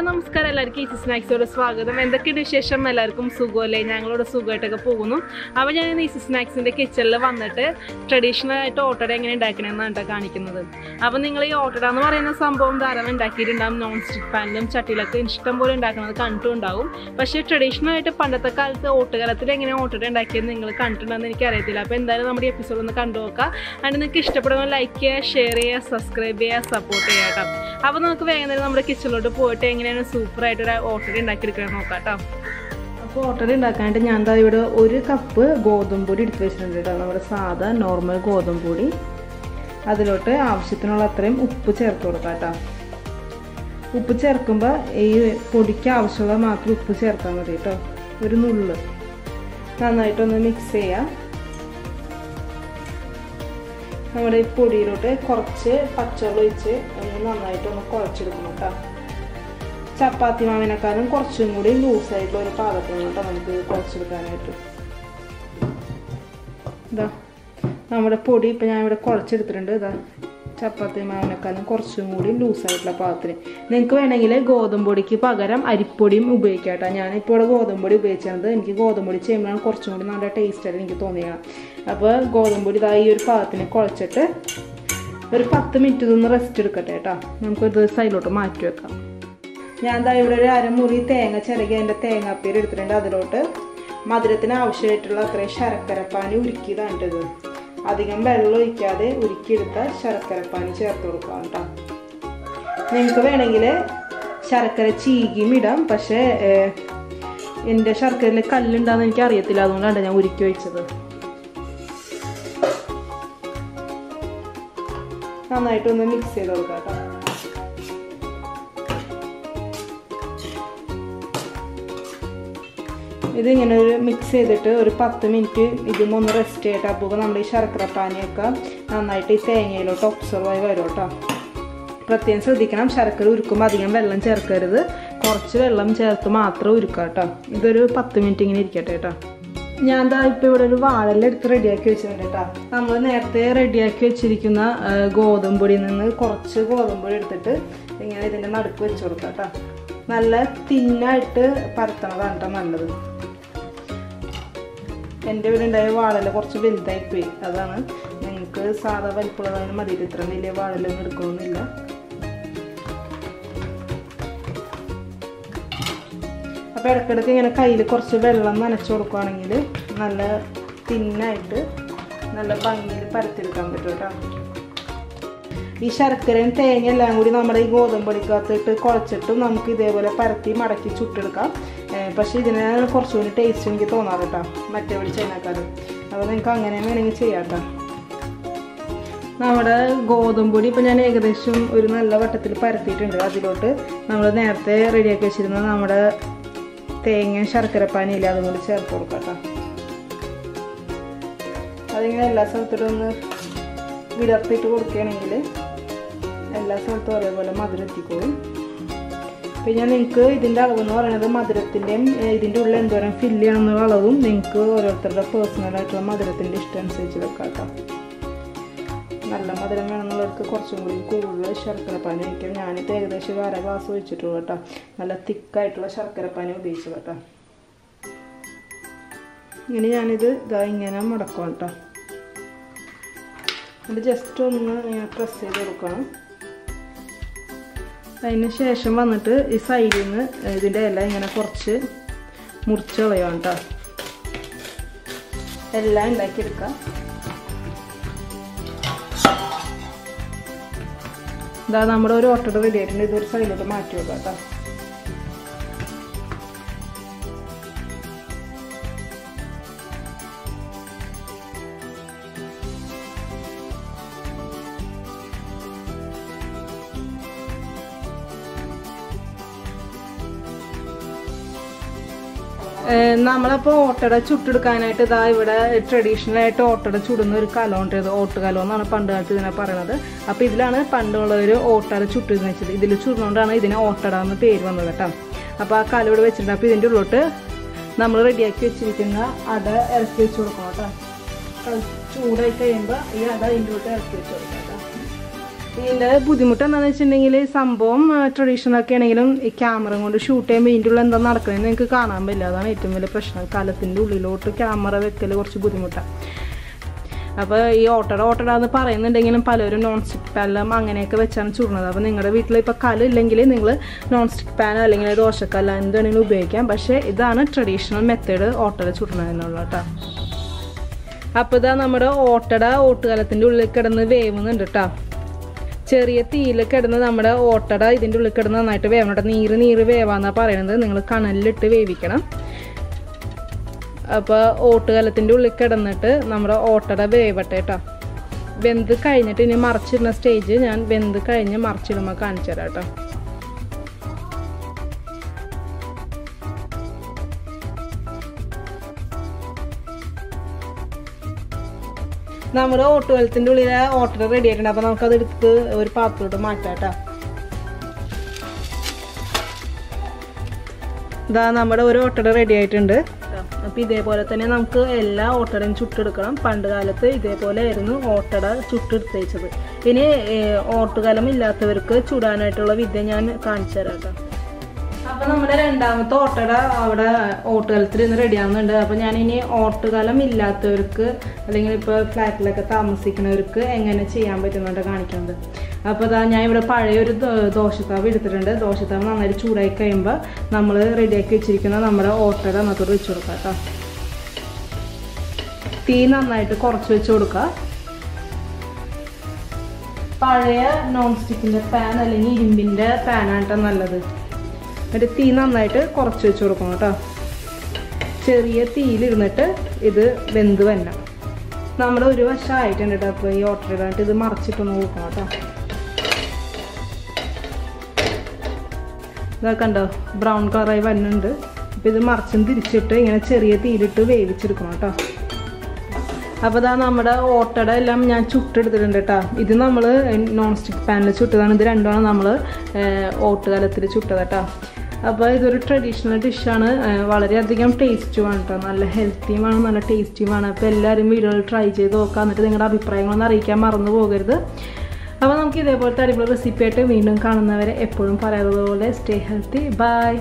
നമസ്കാരം എല്ലാവർക്കും ഈസി സ്നാക്സോട് സ്വാഗതം. എന്തൊക്കെയുണ്ട് വിശേഷം? എല്ലാവർക്കും സുഖമല്ലേ? ഞങ്ങളോട് സുഖമായിട്ടൊക്കെ പോകുന്നു. അപ്പോൾ ഞാൻ ഈസി സ്നാക്സിൻ്റെ കിച്ചണിൽ വന്നിട്ട് ട്രഡീഷണൽ ആയിട്ട് ഓട്ടട എങ്ങനെ ഉണ്ടാക്കണമെന്നാണ് കേട്ടോ കാണിക്കുന്നത്. അപ്പോൾ നിങ്ങൾ ഈ ഓട്ടട എന്ന് പറയുന്ന സംഭവം ധാരാളം ഉണ്ടാക്കിയിട്ടുണ്ടാകും. നോൺ സ്റ്റിക്ക് പാനിലും ചട്ടിയിലൊക്കെ ഇഷ്ടം പോലെ ഉണ്ടാക്കുന്നത് കണ്ടിട്ടുണ്ടാവും. പക്ഷേ ട്രഡീഷണൽ ആയിട്ട് പണ്ടത്തെ കാലത്ത് ഓട്ടുകാലത്തിൽ എങ്ങനെ ഓട്ടട ഉണ്ടാക്കിയത് നിങ്ങൾ കണ്ടിട്ടുണ്ടെന്ന് എനിക്കറിയത്തില്ല. അപ്പോൾ എന്തായാലും നമ്മുടെ എപ്പിസോഡ് ഒന്ന് കണ്ടു നോക്കാം. അതിന് നിങ്ങൾക്ക് ഇഷ്ടപ്പെടുന്ന ലൈക്ക് ചെയ്യുക, ഷെയർ ചെയ്യുക, സബ്സ്ക്രൈബ് ചെയ്യുക, സപ്പോർട്ട് ചെയ്യുക കേട്ടോ. അപ്പോൾ നമുക്ക് വേഗം തന്നെ നമ്മുടെ കിച്ചണിലോട്ട് പോയിട്ട് എങ്ങനെയാണ് സൂപ്പറായിട്ടൊരു ഓട്ടട ഉണ്ടാക്കിയെടുക്കണം നോക്കാം കേട്ടോ. അപ്പോൾ ഓട്ടട ഉണ്ടാക്കാനായിട്ട് ഞാൻ ദാ ഇവിടെ 1 കപ്പ് ഗോതമ്പ് പൊടി എടുത്ത് വെച്ചിട്ടുണ്ട് കേട്ടോ. നമ്മുടെ സാധാ നോർമൽ ഗോതമ്പ് പൊടി. അതിലോട്ട് ആവശ്യത്തിനുള്ള അത്രയും ഉപ്പ് ചേർത്ത് കൊടുക്കാം കേട്ടോ. ഉപ്പ് ചേർക്കുമ്പോൾ ഈ പൊടിക്ക് ആവശ്യമുള്ള മാത്രം ഉപ്പ് ചേർത്താൽ മതി കേട്ടോ. ഒരു നുള്ള് നന്നായിട്ടൊന്ന് മിക്സ് ചെയ്യാം. നമ്മുടെ ഈ പൊടിയിലോട്ട് കുറച്ച് പച്ചവെള്ളം ഒഴിച്ച് ഒന്ന് നന്നായിട്ടൊന്ന് കുഴച്ചെടുക്കണം കേട്ടോ. ചപ്പാത്തി മാവിനേക്കാളും കുറച്ചും കൂടി ലൂസായിട്ടുള്ള ഒരു പാകത്തിന് കേട്ടോ നമുക്ക് കുഴച്ചെടുക്കാനായിട്ട്. ഇതാ നമ്മുടെ പൊടി ഇപ്പം ഞാൻ ഇവിടെ കുഴച്ചെടുത്തിട്ടുണ്ട്. ഇതാ ചപ്പാത്തി മാവിനേക്കാളും കുറച്ചും കൂടി ലൂസായിട്ടുള്ള പാകത്തിന്. നിങ്ങൾക്ക് വേണമെങ്കിൽ ഗോതമ്പ് പൊടിക്ക് പകരം അരിപ്പൊടിയും ഉപയോഗിക്കാം കേട്ടോ. ഞാനിപ്പോൾ ഇവിടെ ഗോതമ്പ് പൊടി ഉപയോഗിച്ചത് എനിക്ക് ഗോതമ്പ് പൊടി ചെയ്യുമ്പോഴാണ് കുറച്ചും കൂടി നല്ല ടേസ്റ്റായിട്ട് എനിക്ക് തോന്നിയാണ്. അപ്പോൾ ഗോതമ്പ് പൊടി ഇതാ ഈ ഒരു പാകത്തിന് കുഴച്ചിട്ട് ഒരു 10 മിനിറ്റ് ഇതൊന്ന് റെസ്റ്റ് എടുക്കട്ടെ കേട്ടോ. നമുക്കൊരു സൈഡിലോട്ട് മാറ്റി വെക്കാം. ഞാൻ എന്താ ഇവിടെ ഒരു അരമുറി തേങ്ങ ചിരകി അതിൻ്റെ തേങ്ങാപ്പീര് എടുത്തിട്ടുണ്ട്. അതിലോട്ട് മധുരത്തിന് ആവശ്യമായിട്ടുള്ള അത്രയും ശർക്കരപ്പാനി ഉരുക്കിയതാണ് ഇത്. അധികം വെള്ളം ഒഴിക്കാതെ ഉരുക്കിയെടുത്ത ശർക്കരപ്പാനി ചേർത്ത് കൊടുക്കാം കേട്ടോ. നിങ്ങൾക്ക് വേണമെങ്കിൽ ശർക്കര ചീകിയും ഇടാം. പക്ഷേ എൻ്റെ ശർക്കരയിൽ കല്ലുണ്ടാകുന്ന എനിക്ക് അറിയത്തില്ല, അതുകൊണ്ടാണ് ഞാൻ ഉരുക്കി ഒഴിച്ചത്. നന്നായിട്ടൊന്ന് മിക്സ് ചെയ്ത് കൊടുക്കാം കേട്ടോ. ഇതിങ്ങനെ ഒരു മിക്സ് ചെയ്തിട്ട് ഒരു 10 മിനിറ്റ് ഇതിമൊന്ന് റെസ്റ്റ് ചെയ്തിട്ട് അപ്പോൾ നമ്മുടെ ഈ ശർക്കര പാനിയൊക്കെ നന്നായിട്ട് ഈ തേങ്ങയിലോട്ട് ഒബ്സർവ് ആയി വരും കേട്ടോ. പ്രത്യേകം ശ്രദ്ധിക്കണം, ശർക്കര ഉരുക്കുമ്പോൾ അധികം വെള്ളം ചേർക്കരുത്. കുറച്ച് വെള്ളം ചേർത്ത് മാത്രം ഉരുക്കുക കേട്ടോ. ഇതൊരു 10 മിനിറ്റ് ഇങ്ങനെ ഇരിക്കട്ടെ കേട്ടോ. ഞാൻ ദാ ഇപ്പോൾ ഇവിടെ ഒരു വാഴല എടുത്ത് റെഡിയാക്കി വെച്ചിട്ടുണ്ട് കേട്ടോ. നമ്മൾ നേരത്തെ റെഡിയാക്കി വെച്ചിരിക്കുന്ന ഗോതമ്പ് പൊടിയിൽ നിന്ന് കുറച്ച് ഗോതമ്പ് പൊടി എടുത്തിട്ട് ഇങ്ങനെ ഇതിൻ്റെ നടുക്ക് വെച്ച് കൊടുക്കാം കേട്ടോ. നല്ല തിന്നായിട്ട് പരത്തണതാണ് കേട്ടോ നല്ലത്. എൻ്റെ ഇവിടെ ഉണ്ടായ വാഴല കുറച്ച് വലുതായിപ്പോയി, അതാണ്. നിങ്ങൾക്ക് സാധാ വലിപ്പമുള്ളതാണ് മതിയിട്ട്, ഇത്ര വലിയ വാഴലൊന്നും എടുക്കണമെന്നില്ല. അപ്പോൾ ഇടയ്ക്കിടയ്ക്ക് ഇങ്ങനെ കയ്യിൽ കുറച്ച് വെള്ളം നനച്ച് കൊടുക്കുകയാണെങ്കിൽ നല്ല തിന്നായിട്ട് നല്ല ഭംഗിയിൽ പരത്തിയെടുക്കാൻ പറ്റും കേട്ടോ. ഈ ശർക്കരയും തേങ്ങ എല്ലാം കൂടി നമ്മുടെ ഈ ഗോതമ്പൊടിക്കകത്തിട്ട് കുഴച്ചിട്ടും നമുക്ക് ഇതേപോലെ പരത്തി മടക്കി ചുട്ടെടുക്കാം. പക്ഷേ ഇതിനാണ് കുറച്ചുകൂടി ടേസ്റ്റ് എനിക്ക് തോന്നാറ് കേട്ടോ മറ്റേ വെളിച്ചെണ്ണക്കാർ. അപ്പോൾ നിങ്ങൾക്ക് അങ്ങനെ വേണമെങ്കിൽ ചെയ്യാം കേട്ടോ. നമ്മുടെ ഗോതമ്പ് പൊടി ഇപ്പോൾ ഞാൻ ഏകദേശം ഒരു നല്ല വട്ടത്തിൽ പരത്തിയിട്ടുണ്ട്. അതിലോട്ട് നമ്മൾ നേരത്തെ റെഡിയാക്കി വെച്ചിരുന്ന നമ്മുടെ തേങ്ങ ശർക്കരപ്പാനിയില്ല, അതുകൊണ്ട് ചേർത്ത് കൊടുക്കാം കേട്ടോ. അതിങ്ങനെ എല്ലാ സ്ഥലത്തോട്ടും ഒന്ന് വിടർത്തിയിട്ട് കൊടുക്കുകയാണെങ്കിൽ എല്ലാ സ്ഥലത്തും ഒരേപോലെ മധുരം എത്തിക്കോളും. പിന്നെ നിങ്ങൾക്ക് ഇതിൻ്റെ അളവെന്ന് പറയുന്നത് മധുരത്തിൻ്റെയും ഇതിൻ്റെ ഉള്ളിൽ എന്തോരം ഫില്ല് ചെയ്യണമെന്നുള്ള അളവും നിങ്ങൾക്ക് ഓരോരുത്തരുടെ പേഴ്സണലായിട്ടുള്ള മധുരത്തിൻ്റെ ഇഷ്ടം അനുസരിച്ച് വെക്കാം കേട്ടോ. നല്ല മധുരം വേണമെന്നുള്ളവർക്ക് കുറച്ചും കൂടി കൂടുതൽ ശർക്കരപ്പാനി ഒഴിക്കാം. ഞാനിപ്പോൾ ഏകദേശം 1/2 ഗ്ലാസ് ഒഴിച്ചിട്ടുള്ളൂ കേട്ടോ. നല്ല തിക്കായിട്ടുള്ള ശർക്കരപ്പാനി ഉപയോഗിച്ചു കേട്ടോ. ഇങ്ങനെ ഞാനിത് ഇതാ ഇങ്ങനെ മുടക്കാം കേട്ടോ. അത് ജസ്റ്റ് ഒന്ന് പ്രസ് ചെയ്ത് കൊടുക്കണം. അതിന് ശേഷം വന്നിട്ട് ഈ സൈഡിൽ നിന്ന് ഇതിൻ്റെ എല്ലാം ഇങ്ങനെ കുറച്ച് മുറിച്ച് കളയാം കേട്ടോ. എല്ലാം ഉണ്ടാക്കിയെടുക്കാം. ഇതാ നമ്മുടെ ഒരു ഓട്ടട റെഡി ആയിട്ടുണ്ട്. ഇതൊരു സൈഡിലോട്ട് മാറ്റി വെക്കാം കേട്ടോ. നമ്മളപ്പോൾ ഓട്ടട ചുട്ടെടുക്കാനായിട്ട് ഇതാ ഇവിടെ ട്രഡീഷണലായിട്ട് ഓട്ടട ചുടുന്ന ഒരു കലമുണ്ട്. ഇത് ഓട്ടുകലം എന്നാണ് പണ്ട് കാലത്ത് ഇതിനെ പറയുന്നത്. അപ്പോൾ ഇതിലാണ് പണ്ടുള്ളവർ ഓട്ടട ചുട്ടിരുന്ന് വെച്ചത്. ഇതിൽ ചുടുന്നതുകൊണ്ടാണ് ഇതിന് ഓട്ടട എന്ന് പേര് വന്നത് കേട്ടോ. അപ്പോൾ ആ കലം ഇവിടെ വെച്ചിട്ടുണ്ട്. അപ്പോൾ ഇതിൻ്റെ ഉള്ളിലോട്ട് നമ്മൾ റെഡിയാക്കി വെച്ചിരിക്കുന്ന അട ഇറക്കി വെച്ച് കൊടുക്കണം കേട്ടോ. ചൂടായി കഴിയുമ്പോൾ ഈ അട ഇതിൻ്റെ ഉള്ളിലോട്ട് ഇറക്കി വെച്ച് കൊടുക്കാം കേട്ടോ. ഇതിൻ്റെ ബുദ്ധിമുട്ട് എന്താണെന്ന് വെച്ചിട്ടുണ്ടെങ്കിൽ സംഭവം ട്രഡീഷണൽ ഒക്കെ ആണെങ്കിലും ഈ ക്യാമറ കൊണ്ട് ഷൂട്ട് ചെയ്യുമ്പോൾ ഇതിൻ്റെ ഉള്ളിൽ എന്താ നടക്കണമെന്ന് നിങ്ങൾക്ക് കാണാൻ പറ്റില്ല. അതാണ് ഏറ്റവും വലിയ പ്രശ്നം. കലത്തിൻ്റെ ഉള്ളിലോട്ട് ക്യാമറ വെക്കൽ കുറച്ച് ബുദ്ധിമുട്ടാണ്. അപ്പോൾ ഈ ഓട്ടട എന്ന് പറയുന്നുണ്ടെങ്കിലും പലരും നോൺ സ്റ്റിക്ക് പാനിലും അങ്ങനെയൊക്കെ വെച്ചാണ് ചുടുന്നത്. അപ്പോൾ നിങ്ങളുടെ വീട്ടിൽ ഇപ്പോൾ കല്ലില്ലെങ്കിൽ നിങ്ങൾ നോൺ സ്റ്റിക്ക് പാനോ അല്ലെങ്കിൽ ദോശക്കല്ല എന്താണെങ്കിലും ഉപയോഗിക്കാം. പക്ഷേ ഇതാണ് ട്രഡീഷണൽ മെത്തേഡ് ഓട്ടട ചുടുന്നതിനുള്ള കേട്ടോ. അപ്പോൾ ഇതാ നമ്മുടെ ഓട്ടുകലത്തിൻ്റെ ഉള്ളിൽ കിടന്ന് വേവുന്നുണ്ട് കേട്ടോ. ചെറിയ തീയിൽ കിടന്ന് നമ്മുടെ ഓട്ടട ഇതിൻ്റെ ഉള്ളിൽ കിടന്ന് നന്നായിട്ട് വേവണം കേട്ടോ. നീര് വേവാന്നാണ് പറയുന്നത്. നിങ്ങൾ കനലിലിട്ട് വേവിക്കണം. അപ്പോൾ ഓട്ടുകലത്തിൻ്റെ ഉള്ളിൽ കിടന്നിട്ട് നമ്മുടെ ഓട്ടട വേവട്ടെ കേട്ടോ. വെന്ത് കഴിഞ്ഞിട്ട് ഇനി മറിച്ചിടുന്ന സ്റ്റേജ് ഞാൻ വെന്ത് കഴിഞ്ഞ് മറിച്ചിടുമ്പോൾ കാണിച്ചു തരാം കേട്ടോ. നമ്മുടെ ഓട്ടുകലത്തിൻ്റെ ഉള്ളിൽ ഓട്ടട റെഡി ആയിട്ടുണ്ട്. അപ്പോൾ നമുക്കത് എടുത്ത് ഒരു പാത്രത്തോട്ട് മാറ്റാം കേട്ടോ. ഇതാ നമ്മുടെ ഒരു ഓട്ടട റെഡി ആയിട്ടുണ്ട്. അപ്പോൾ ഇതേപോലെ തന്നെ നമുക്ക് എല്ലാ ഓട്ടടയും ചുട്ടെടുക്കണം. പണ്ട് കാലത്ത് ഇതേപോലെ ആയിരുന്നു ഓട്ടട ചുട്ടെടുത്തേച്ചത്. ഇനി ഓട്ടുകലം ഇല്ലാത്തവർക്ക് ചുടാനായിട്ടുള്ള വിദ്യ ഞാൻ കാണിച്ചു തരാം കേട്ടോ. അപ്പോൾ നമ്മുടെ രണ്ടാമത്തെ ഓട്ടട അവിടെ ഓട്ടുകലത്തിൽ ഇന്ന് റെഡിയാവുന്നുണ്ട്. അപ്പോൾ ഞാനിനി ഓട്ടുകലം ഇല്ലാത്തവർക്ക് അല്ലെങ്കിൽ ഇപ്പോൾ ഫ്ലാറ്റിലൊക്കെ താമസിക്കുന്നവർക്ക് എങ്ങനെ ചെയ്യാൻ പറ്റുന്നുണ്ട് കാണിക്കുന്നത്. അപ്പോൾ അതാ ഞാൻ ഇവിടെ പഴയൊരു ദോശത്താവ് എടുത്തിട്ടുണ്ട്. ദോശത്താവ് നന്നായിട്ട് ചൂടായി കഴിയുമ്പോൾ നമ്മൾ റെഡിയാക്കി വെച്ചിരിക്കുന്ന നമ്മുടെ ഓട്ടട അതിനകത്തോട് വെച്ച് കൊടുക്കുക കേട്ടോ. തീ നന്നായിട്ട് കുറച്ച് വെച്ച് കൊടുക്കുക. പഴയ നോൺ സ്റ്റിക്കിൻ്റെ പാൻ അല്ലെങ്കിൽ ഇരുമ്പിൻ്റെ പാനാണ് കേട്ടോ നല്ലത്. എന്നിട്ട് തീ നന്നായിട്ട് കുറച്ച് വെച്ച് കൊടുക്കണം കേട്ടോ. ചെറിയ തീയിലിരുന്നിട്ട് ഇത് വെന്ത് വരണം. നമ്മുടെ ഒരു വശം ആയിട്ടുണ്ട് കേട്ടോ. അപ്പോൾ ഈ ഓട്ടട ഇത് മറിച്ചിട്ടൊന്ന് നോക്കണം കേട്ടോ. ഇതൊക്കെ ഉണ്ടോ ബ്രൗൺ കളറായി വരുന്നുണ്ട്. അപ്പോൾ ഇത് മറിച്ചും തിരിച്ചിട്ട് ഇങ്ങനെ ചെറിയ തീയിലിട്ട് വേവിച്ചെടുക്കണം കേട്ടോ. അപ്പോൾ ഇതാ നമ്മുടെ ഓട്ടട എല്ലാം ഞാൻ ചുട്ടെടുത്തിട്ടുണ്ട് കേട്ടോ. ഇത് നമ്മൾ നോൺ സ്റ്റിക്ക് പാനിൽ ചുട്ടതാണ്. ഇത് രണ്ടുമാണ് നമ്മൾ ഓട്ടുകലത്തിൽ ചുട്ടത് കേട്ടോ. അപ്പോൾ ഇതൊരു ട്രഡീഷണൽ ഡിഷാണ്. വളരെയധികം ടേസ്റ്റുമാണ് കേട്ടോ. നല്ല ഹെൽത്തിയുമാണ്, നല്ല ടേസ്റ്റിയുമാണ്. അപ്പോൾ എല്ലാവരും വീഡിയോയിൽ ട്രൈ ചെയ്ത് നോക്കാം. എന്നിട്ട് നിങ്ങളുടെ അഭിപ്രായങ്ങളൊന്നും അറിയിക്കാൻ മറന്നു പോകരുത്. അപ്പോൾ നമുക്ക് ഇതേപോലത്തെ അടിപൊളി റെസിപ്പി ആയിട്ട് വീണ്ടും കാണുന്നവരെ എപ്പോഴും പറയാറുള്ളത് പോലെ സ്റ്റേ ഹെൽത്തി. ബൈ.